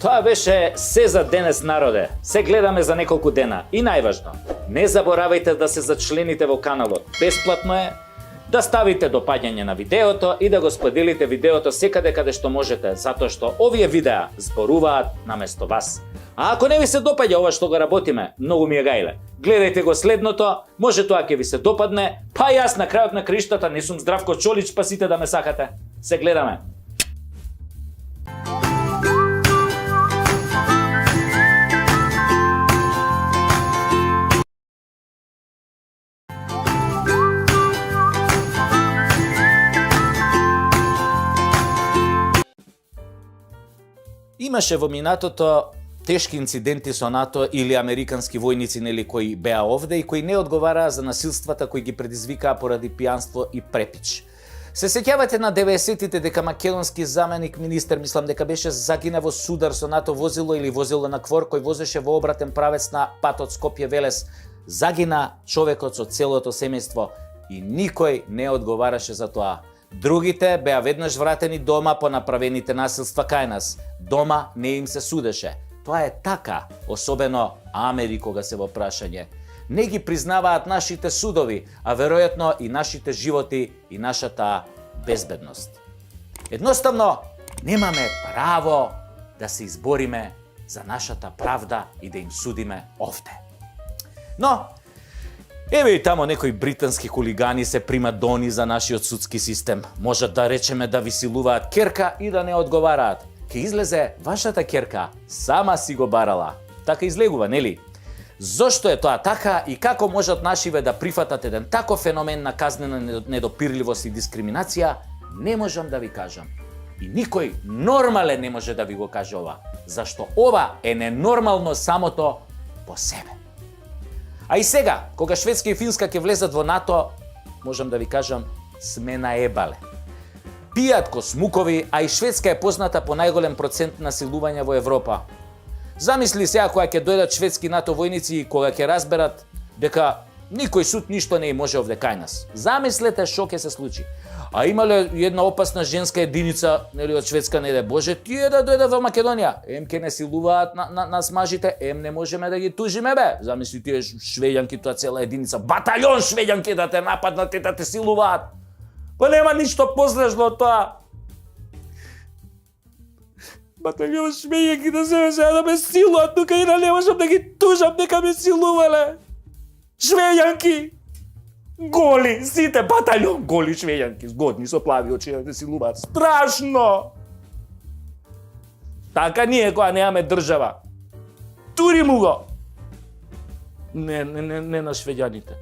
Тоа беше се за денес, народе. Се гледаме за неколку дена. И најважно, не заборавајте да се зачлените во каналот. Бесплатно е. Да ставите допаѓање на видеото и да го споделите видеото секаде каде што можете, затоа што овие видеа зборуваат наместо вас. А ако не ви се допаѓа ова што го работиме, многу ми е гајле. Гледајте го следното, може тоа ќе ви се допадне, па јас на крајот на криштата не сум Здравко Чолич, па сите да ме сакате. Се гледаме. Имаше во минатото тешки инциденти со НАТО или американски војници кои беа овде и кои не одговараа за насилствата кои ги предизвикаа поради пијанство и препич. Се сеќавате на 90-тите дека македонски заменик министер, мислам дека беше, загина во судар со НАТО возило или возило на квор кој возеше во обратен правец на патот Скопје-Велес. Загина човекот со целото семејство и никој не одговараше за тоа. Другите беа веднаш вратени дома по направените насилства кај нас. Дома не им се судеше. Тоа е така, особено Амери кога се во прашање. Не ги признаваат нашите судови, а веројатно и нашите животи и нашата безбедност. Едноставно, немаме право да се избориме за нашата правда и да им судиме овде. Но, еве и тамо некои британски хулигани се примадони за нашиот судски систем. Можат да речеме да ви силуваат керка и да не одговараат. Ке излезе вашата керка, сама си го барала. Така излегува, нели? Зошто е тоа така и како можат нашиве да прифатат еден таков феномен на казнена недопирливост и дискриминација, не можам да ви кажам. И никој нормален не може да ви го каже ова, зашто ова е ненормално самото по себе. А и сега, кога Шведска и Финска ќе влезат во НАТО, можам да ви кажам, сме наебале. Пијат ко смукови, а и Шведска е позната по најголем процент насилување во Европа. Замисли сега кога ќе дојдат шведски НАТО војници и кога ќе разберат дека никој суд ништо не може овде кај нас. Замислете што ќе се случи. А имале една опасна женска единица, нели, од Шведска, не де Боже, тие да дојдат во Македонија. Ем ќе не силуваат нас мажите, ем не можеме да ги тужиме, бе. Замисли тие швеѓанки, тоа цела единица, батальон швеѓанки да те нападнат и да те силуваат. Па нема ништо позлежно од тоа. Батальон швеѓанки да се сега да ме силуваат, тука и да не можам да ги тужам дека ме силувале. Швеѓанки! Голи, сите батальон голи швеѓанки, згодни со плави очи да силуваат. Страшно! Така ние кога немаме држава. Тури му го! Не на швеѓаните.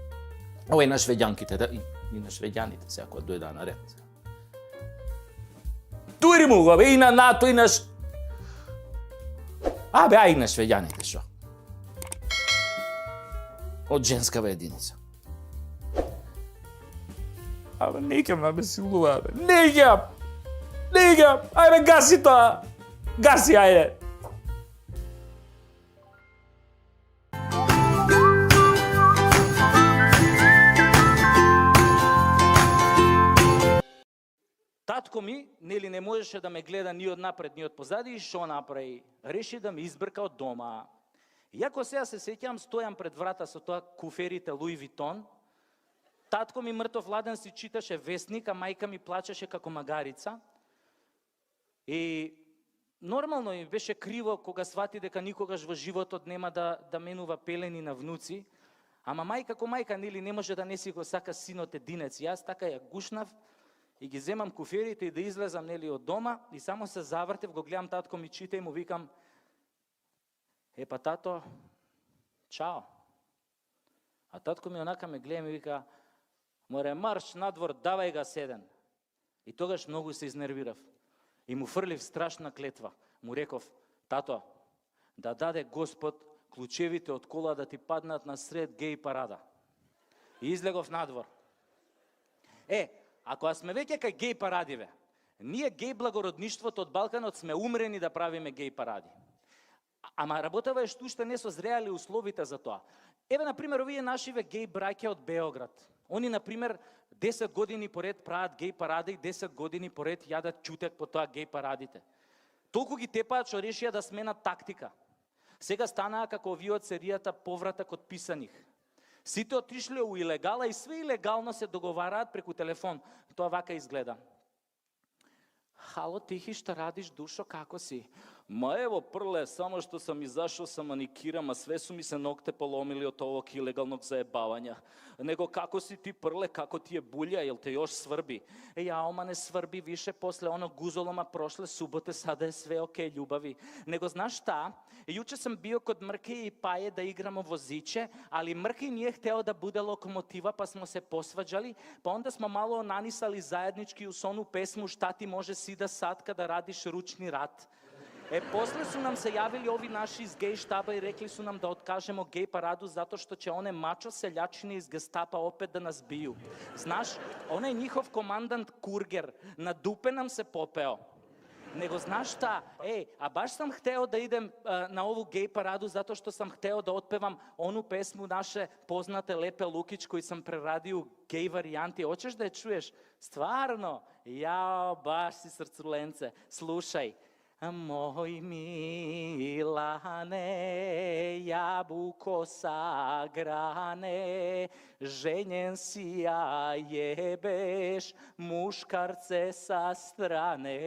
Овој на швеѓанките, да, и на швеѓаните сега кога дојдаа на ред. Тури му го, бе, и на НАТО, и на и на швеѓаните, шо? Од женскава единица. Абе, не икам да ме силува, бе. Не икам! Ајде, гаси тоа! Гаси, ајде! Татко ми, нели, не можеше да ме гледа ни од напред, ни од позади, и шо направи? Реши да ме избрка од дома. Иако сега се сеќам, стојам пред врата со тоа куферите Луи Витон, татко ми мртов ладен си читаше вестник, а мајка ми плачеше како магарица. И нормално им беше криво кога свати дека никогаш во животот нема да менува пелени на внуци, ама мајка како мајка, нели, не може да не си го сака синот единец. Јас така ја гушнав и ги земам куферите и да излезам, нели, од дома, и само се завртев, го гледам татко ми чита и му викам: "Епа тато, чао." А татко ми онака ме гледа и ми вика: "Море, марш надвор, давај га седен." И тогаш многу се изнервирав. И му фрлив страшна клетва. Му реков: "Тато, да даде Господ клучевите од кола да ти паднат на сред геј парада." И излегов надвор. Ако сме веќе кај геј парадиве, ние геј благородништвото од Балканот сме умрени да правиме геј паради. Ама работава е што уште не созреали условите за тоа. Еве, например, овие нашиве гей браќа од Београд. Они, например, 10 години поред прават гей паради и 10 години поред јадат чутек по тоа гей парадите. Толку ги тепаат што решија да сменат тактика. Сега станаа како овие од серијата Повратак од писаних. Сите отишле у илегала и све илегално се договараат преку телефон. Тоа вака изгледа. Хало, Тихи, што радиш, душо, како си? Ма ево, Прле, само што сам изашол sa маникирам, а све су ми се ногте поломили од овог илегалnog заебавања. Него како си ти, Прле, како ти е булја, jel те још сврби? Ама не сврби више, после оно гузолома прошле суботе, сада е све окей, љубави. Него знаеш шта? Јуче сам био код Мрки и Паје да играмо возиче, али Мрки nije hteo da bude lokomotiva, pa smo se posvađali, pa onda smo malo nanisali zajednički uz onu pesmu Šta ti može sida sad kada radiš ručni rat. После su nam se javili ovi naši iz gej štaba i rekli su nam da otkažemo gej paradu zato što će one mačo seljačine iz gestapa opet da nas biju. Znaš, onaj njihov komandant Kurger na dupe nam se popeo. Nego znaš šta, a baš sam hteo da idem na ovu gej paradu zato što sam hteo da otpevam onu pesmu naše poznate Lepe Lukić koju sam preradio u gej varijanti. Hoćeš da je čuješ? Stvarno? Jao, baš si srculence. Slušaj. Moj Milane, jabuko sagrane, ženjen si, ja jebeš muškarce sa strane.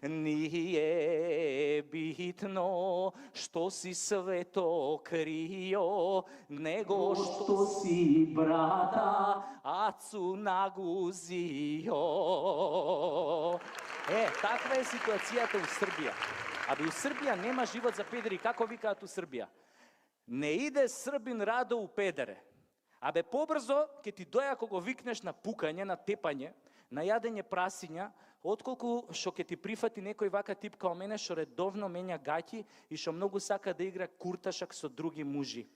Nije bitno što si sve to krio, nego što si brata acu naguzio. Таква е ситуацијата у Србија. Абе, у Србија нема живот за педери. Како викаат у Србија? Не иде Србин радо у педере. Абе, побрзо ке ти доја ако го викнеш на пукање, на тепање, на јадење прасиња, отколку што ке ти прифати некој вака тип као мене што редовно менја гаќи и што многу сака да игра курташак со други мужи.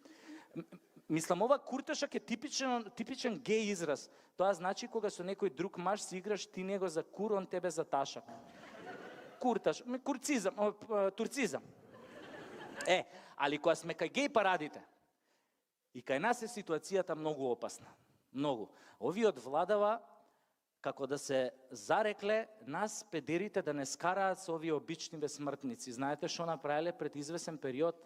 Мислам, ова курташак е типичен гей израз. Тоа значи кога со некој друг маж си играш, ти него за кур, он тебе за ташак. Курташ, турцизам. Али кога сме кај гей парадите, и кај нас е ситуацијата многу опасна. Многу. Овие од владава како да се зарекле нас педерите да не скараат со овие обичниве смртници. Знаете што направиле пред извесен период?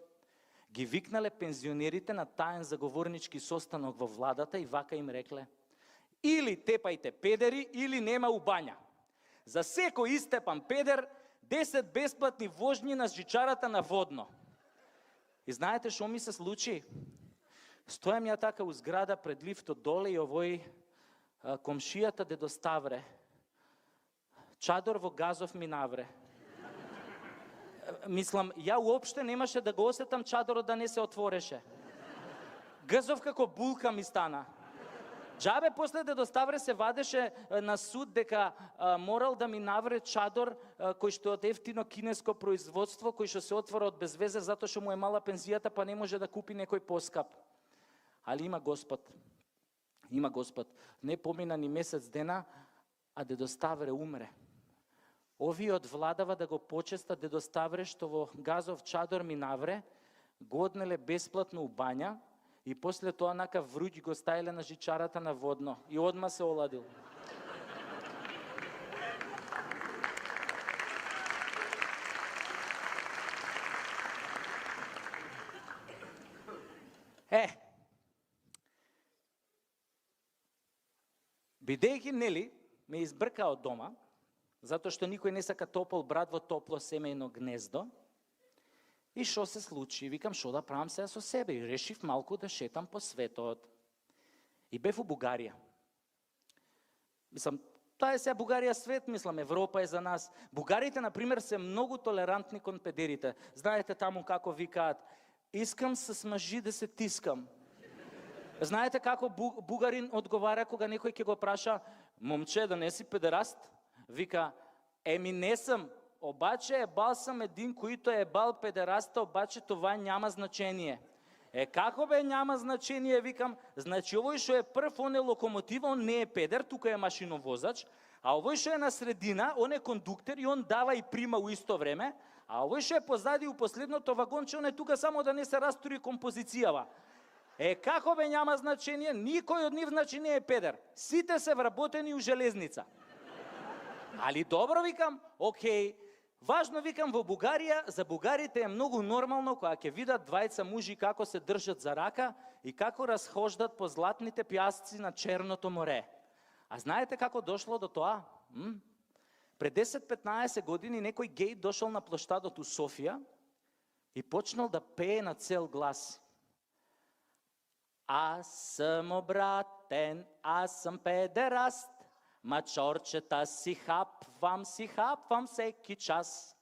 Ги викнале пензионерите на таен заговорнички состанок во владата и вака им рекле: или тепајте педери, или нема у бања. За секој истепан педер 10 бесплатни вожњи на жичарата на Водно. И знаете што ми се случи? Стојам ја така у зграда пред лифтот доле и овој комшијата дедо Ставре чадор во газов ми навре. Мислам, ја уопште немаше да го осетам чадорот да не се отвореше. Гзов како булка ми стана. Джабе после дедо Ставре се вадеше на суд дека морал да ми навре чадор кој што е од ефтино кинеско производство, кој што се отвора од безвезе затоа што му е мала пензијата па не може да купи некој поскап. Али има Господ. Има Господ. Не помина ни месец дена, а дедо Ставре умре. Овие од владава да го почестат дедо Ставре што во газов чадор ми навре, го однеле бесплатно у бања и после тоа нака вруќ го ставиле на жичарата на Водно и одма се оладил. Бидејќи, нели, ме избрка од дома, затоа што никој не сака топол брат во топло семејно гнездо. И што се случи? Викам, што да правам сега со себе? И решив малку да шетам по светот. И бев у Бугарија. Мислам, тоа е сега Бугарија свет, мислам, Европа е за нас. Бугарите, например, се многу толерантни кон педерите. Знаете таму како викаат: искам с мъжи да се тискам. Знаете како бугарин одговара кога некој ќе го праша: момче, да не си педераст? Вика: еми не сам, обаче ебал сам един, којто е ебал педераста, обаче това няма значение. Како бе няма значение, викам, значи овој што е прв, он е локомотив, он не е педер, тука е машиновозач, а овој што е на средина, он е кондуктер и он дава и прима у исто време, а овој што е позади у последното вагонче, он е тука само да не се растури композицијава. Како бе няма значение, никој од нив значи не е педер. Сите се вработени у железница. Али добро викам, окей. Важно викам во Бугарија, за бугарите е многу нормално кога ќе видат двајца мужи како се држат за рака и како расхождат по златните пјасци на Черното море. А знаете како дошло до тоа? Пред 10-15 години некој гей дошол на плоштадот у Софија и почнал да пее на цел глас. Аз сам обратен, аз сам педераст, мачорчета си хапвам всеки час.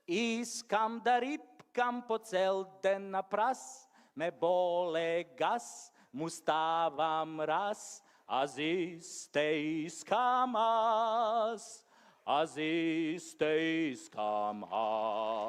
Искам да рипкам по цел ден на прас, ме боле газ, му ставам раз, аз исте искам аз. Аз исте искам аз.